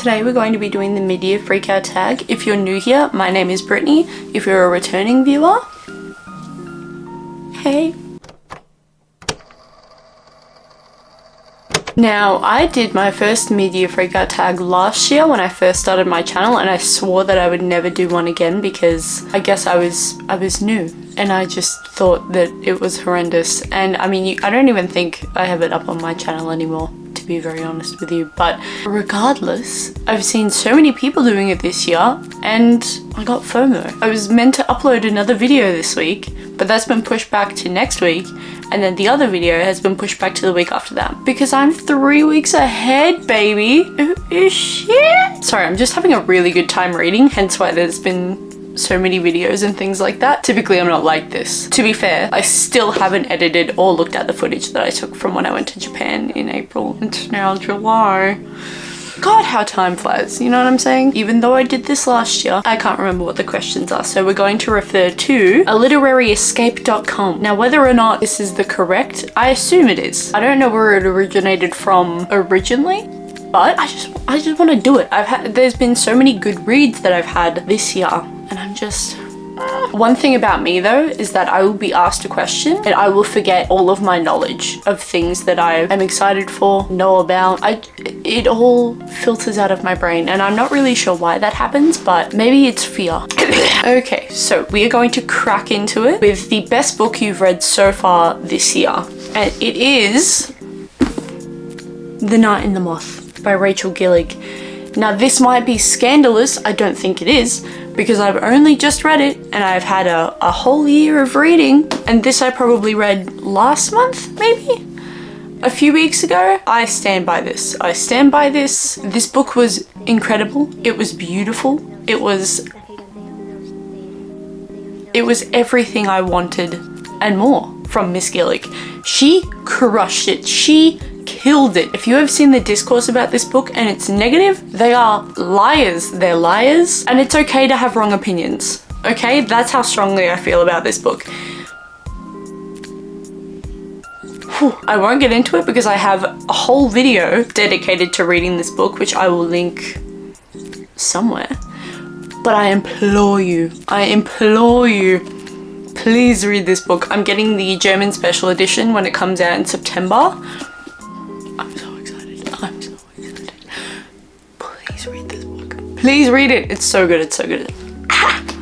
today we're going to be doing the mid-year freakout tag. If you're new here, my name is Brittany. If you're a returning viewer, hey. Now, I did my first mid-year freakout tag last year when I first started my channel, and I swore that I would never do one again because I guess I was new and I just thought that it was horrendous. And I mean, I don't even think I have it up on my channel anymore, to be very honest with you. But regardless, I've seen so many people doing it this year and I got FOMO. I was meant to upload another video this week, but that's been pushed back to next week. And then the other video has been pushed back to the week after that. Because I'm 3 weeks ahead, baby. Oh, shit. Sorry, I'm just having a really good time reading, hence why there's been so many videos and things like that. Typically, I'm not like this. To be fair, I still haven't edited or looked at the footage that I took from when I went to Japan in April. It's now July. God, how time flies, you know what I'm saying? Even though I did this last year, I can't remember what the questions are. So we're going to refer to alliteraryescape.com. Now, whether or not this is the correct, I assume it is. I don't know where it originated from originally, but I just want to do it. There's been so many good reads that I've had this year, and I'm just... One thing about me though is that I will be asked a question and I will forget all of my knowledge of things that I am excited for, know about. It all filters out of my brain and I'm not really sure why that happens, but maybe it's fear. Okay, so we are going to crack into it with the best book you've read so far this year. And it is The Night in the Moth by Rachel Gillig. Now this might be scandalous, I don't think it is, because I've only just read it and I've had a whole year of reading, and this I probably read last month, maybe? A few weeks ago. I stand by this. I stand by this. This book was incredible. It was beautiful. It was everything I wanted and more from Miss Gillig. She crushed it. She killed it. If you have seen the discourse about this book and it's negative, they are liars. They're liars, and it's okay to have wrong opinions. Okay, that's how strongly I feel about this book. Whew. I won't get into it because I have a whole video dedicated to reading this book, which I will link somewhere. But I implore you, please read this book. I'm getting the German special edition when it comes out in September. I'm so excited. Please read this book. Please read it. It's so good. It's so good.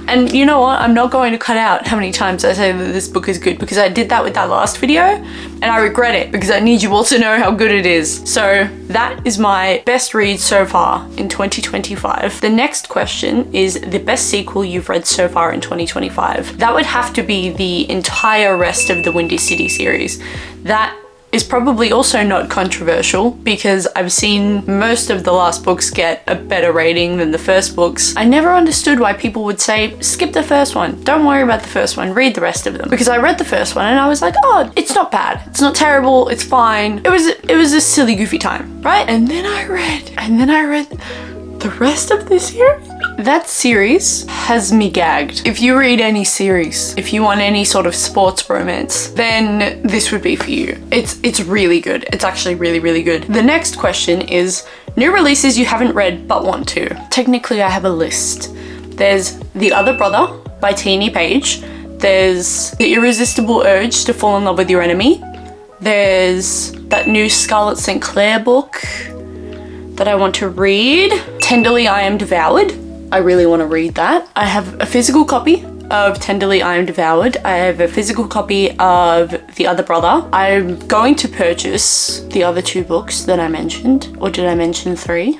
And you know what? I'm not going to cut out how many times I say that this book is good, because I did that with that last video and I regret it because I need you all to know how good it is. So that is my best read so far in 2025. The next question is the best sequel you've read so far in 2025. That would have to be the entire rest of the Windy City series. That is probably also not controversial because I've seen most of the last books get a better rating than the first books. I never understood why people would say, skip the first one, don't worry about the first one, read the rest of them. Because I read the first one and I was like, oh, it's not bad, it's not terrible, it's fine. It was a silly, goofy time, right? And then I read the rest of this series. That series has me gagged. If you read any series, if you want any sort of sports romance, then this would be for you. It's really good. It's actually really, really good. The next question is new releases you haven't read but want to. Technically, I have a list. There's The Other Brother by Teenie Page. There's The Irresistible Urge to Fall in Love with Your Enemy. There's that new Scarlett St. Clair book that I want to read. Tenderly I Am Devoured. I really want to read that. I have a physical copy of Tenderly I Am Devoured. I have a physical copy of The Other Brother. I'm going to purchase the other 2 books that I mentioned. Or did I mention 3?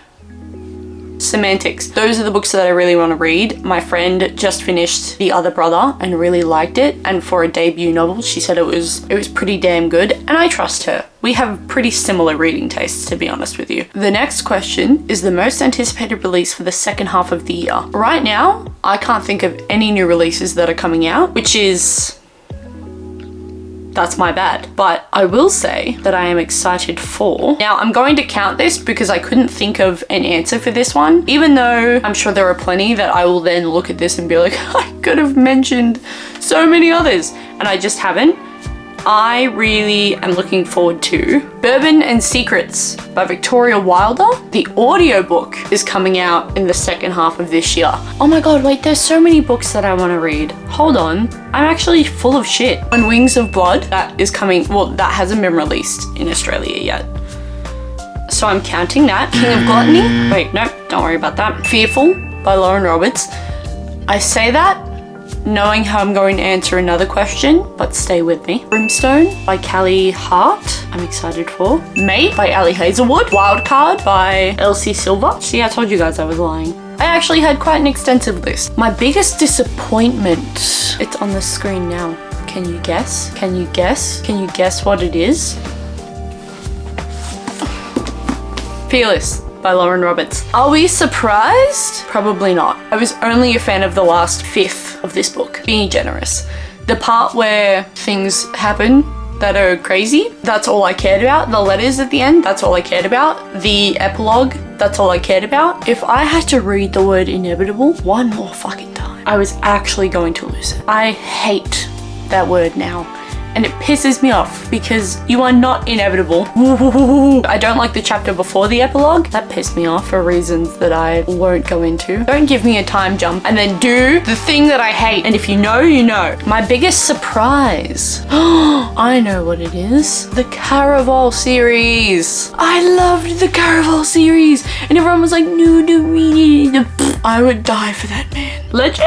Semantics. Those are the books that I really want to read. My friend just finished The Other Brother and really liked it, and for a debut novel she said it was pretty damn good, and I trust her. We have pretty similar reading tastes, to be honest with you. The next question is the most anticipated release for the second half of the year. Right now, I can't think of any new releases that are coming out, which is... that's my bad. But I will say that I am excited for... Now, I'm going to count this because I couldn't think of an answer for this one, even though I'm sure there are plenty that I will then look at this and be like, I could have mentioned so many others, and I just haven't. I really am looking forward to Bourbon and Secrets by Victoria Wilder. The audiobook is coming out in the second half of this year. Oh my god, wait, there's so many books that I want to read. Hold on. I'm actually full of shit. On Wings of Blood, that is coming, well, that hasn't been released in Australia yet. So I'm counting that. King of Gluttony. Wait, no, don't worry about that. Fearful by Lauren Roberts. I say that knowing how I'm going to answer another question, but stay with me. Brimstone by Callie Hart, I'm excited for. Mate by Ali Hazelwood. Wildcard by Elsie Silva. See, I told you guys I was lying. I actually had quite an extensive list. My biggest disappointment, it's on the screen now. Can you guess? Can you guess? Can you guess what it is? Fearless by Lauren Roberts. Are we surprised? Probably not. I was only a fan of the last fifth of this book, being generous. The part where things happen that are crazy, that's all I cared about. The letters at the end, that's all I cared about. The epilogue, that's all I cared about. If I had to read the word inevitable one more fucking time, I was actually going to lose it. I hate that word now. And it pisses me off because you are not inevitable. I don't like the chapter before the epilogue. That pissed me off for reasons that I won't go into. Don't give me a time jump and then do the thing that I hate. And if you know, you know. My biggest surprise. I know what it is. The Caraval series. I loved the Caraval series. And everyone was like, no, don't read it. I would die for that man. Legit.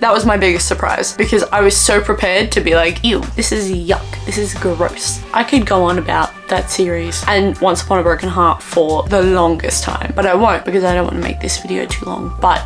That was my biggest surprise because I was so prepared to be like, ew, this is yuck, this is gross. I could go on about that series and Once Upon a Broken Heart for the longest time, but I won't because I don't want to make this video too long. But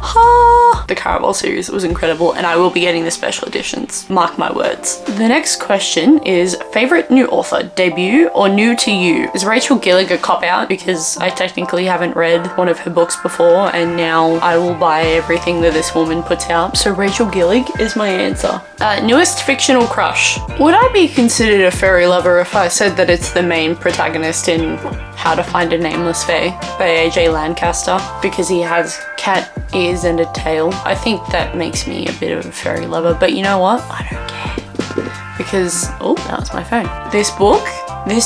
the Caraval series was incredible and I will be getting the special editions, mark my words. The next question is favorite new author, debut or new to you? Is Rachel Gillig a cop-out because I technically haven't read one of her books before and now I will buy everything that this woman puts out. So Rachel Gillig is my answer. Newest fictional crush. Would I be considered a fairy lover if I said that it's the main protagonist in How to Find a Nameless Fae by AJ Lancaster because he has cat ears and a tail? I think that makes me a bit of a fairy lover, but you know what? I don't care because, oh, that was my phone. This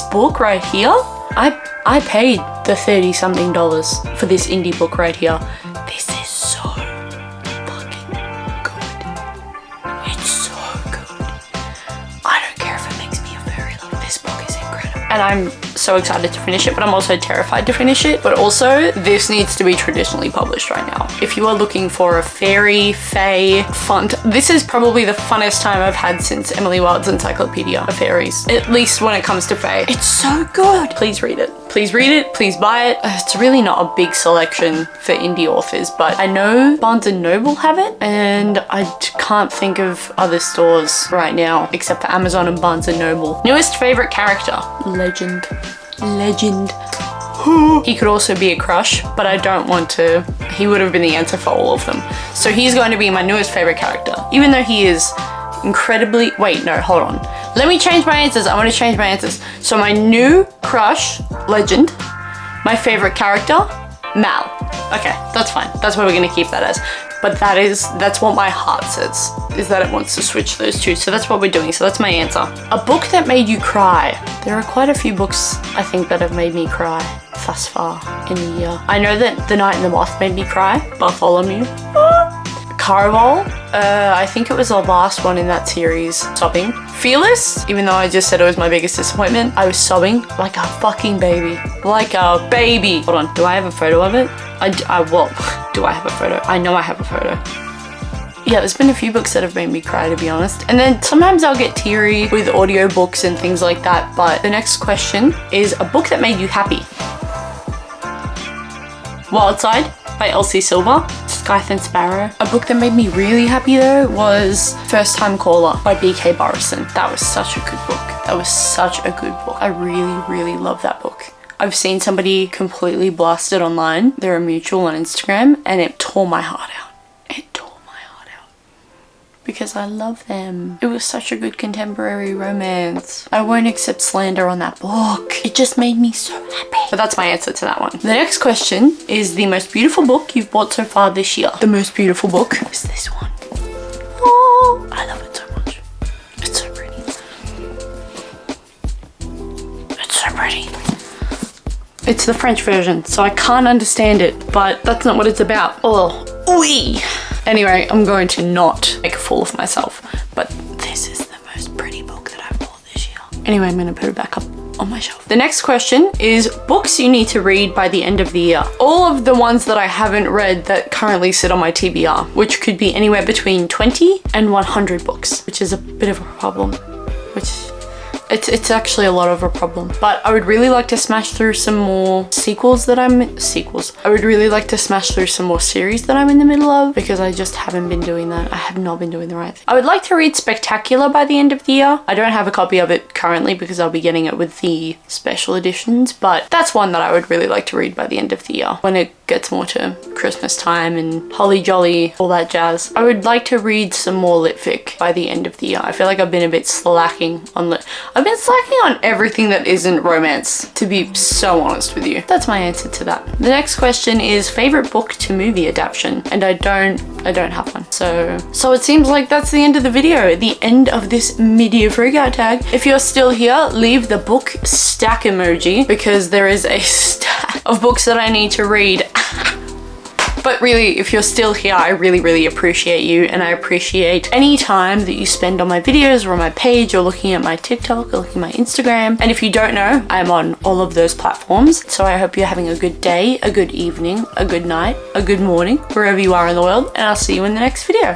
book right here, I paid the $30-something for this indie book right here. This is so fucking good. It's so good. I don't care if it makes me a fairy lover. This book is incredible. And I'm so excited to finish it, but I'm also terrified to finish it. But also, this needs to be traditionally published right now. If you are looking for a fairy, fae, fun, this is probably the funnest time I've had since Emily Wilde's Encyclopedia of Fairies. At least when it comes to fae. It's so good. Please read it. Please read it, please buy it. It's really not a big selection for indie authors, but I know Barnes & Noble have it, and I can't think of other stores right now except for Amazon and Barnes & Noble. Newest favorite character? Legend. He could also be a crush, but I don't want to. He would have been the answer for all of them. So he's going to be my newest favorite character, even though he is incredibly, wait, no, hold on. Let me change my answers. I want to change my answers. So my new crush, Legend. My favorite character, Mal. Okay, that's fine. That's what we're going to keep that as. But that's what my heart says, is that it wants to switch those two. So that's what we're doing. So that's my answer. A book that made you cry. There are quite a few books, I think, that have made me cry thus far in the year. I know that The Night and the Moth made me cry. Bartholomew. Caraval. I think it was the last one in that series. Sobbing. Fearless, even though I just said it was my biggest disappointment, I was sobbing like a fucking baby. Like a baby. Hold on, do I have a photo of it? Well, do I have a photo? I know I have a photo. Yeah, there's been a few books that have made me cry, to be honest. And then sometimes I'll get teary with audiobooks and things like that. But the next question is a book that made you happy. Wildside by Elsie Silva. Scythe and Sparrow. A book that made me really happy though was First Time Caller by B.K. Burrison. That was such a good book. That was such a good book. I really, really love that book. I've seen somebody completely blast it online. They're a mutual on Instagram and it tore my heart out. It tore my heart out. Because I love them. It was such a good contemporary romance. I won't accept slander on that book. It just made me so happy. But that's my answer to that one. The next question is the most beautiful book you've bought so far this year. The most beautiful book is this one. Oh, I love it so much. It's so pretty. It's the French version, so I can't understand it, but that's not what it's about. Oh, oui. Anyway, I'm going to not make a fool of myself, but this is the most pretty book that I've bought this year. Anyway, I'm gonna put it back up on my shelf. The next question is books you need to read by the end of the year. All of the ones that I haven't read that currently sit on my TBR, which could be anywhere between 20 and 100 books, which is a bit of a problem, which it's actually a lot of a problem. But I would really like to smash through some more sequels. I would really like to smash through some more series that I'm in the middle of, because I just haven't been doing that. I have not been doing the right thing. I would like to read Spectacular by the end of the year. I don't have a copy of it currently because I'll be getting it with the special editions, but that's one that I would really like to read by the end of the year when it gets more to Christmas time and holly jolly, all that jazz. I would like to read some more lit fic by the end of the year. I feel like I've been a bit slacking on lit. I've been slacking on everything that isn't romance, to be so honest with you. That's my answer to that. The next question is favorite book to movie adaptation, and I don't have one. So it seems like that's the end of the video, the end of this mid-year freakout tag. If you're still here, leave the book stack emoji, because there is a stack of books that I need to read. But really, if you're still here, I really appreciate you, and I appreciate any time that you spend on my videos or on my page or looking at my TikTok or looking at my Instagram. And if you don't know, I'm on all of those platforms. So I hope you're having a good day, a good evening, a good night, a good morning, wherever you are in the world, and I'll see you in the next video.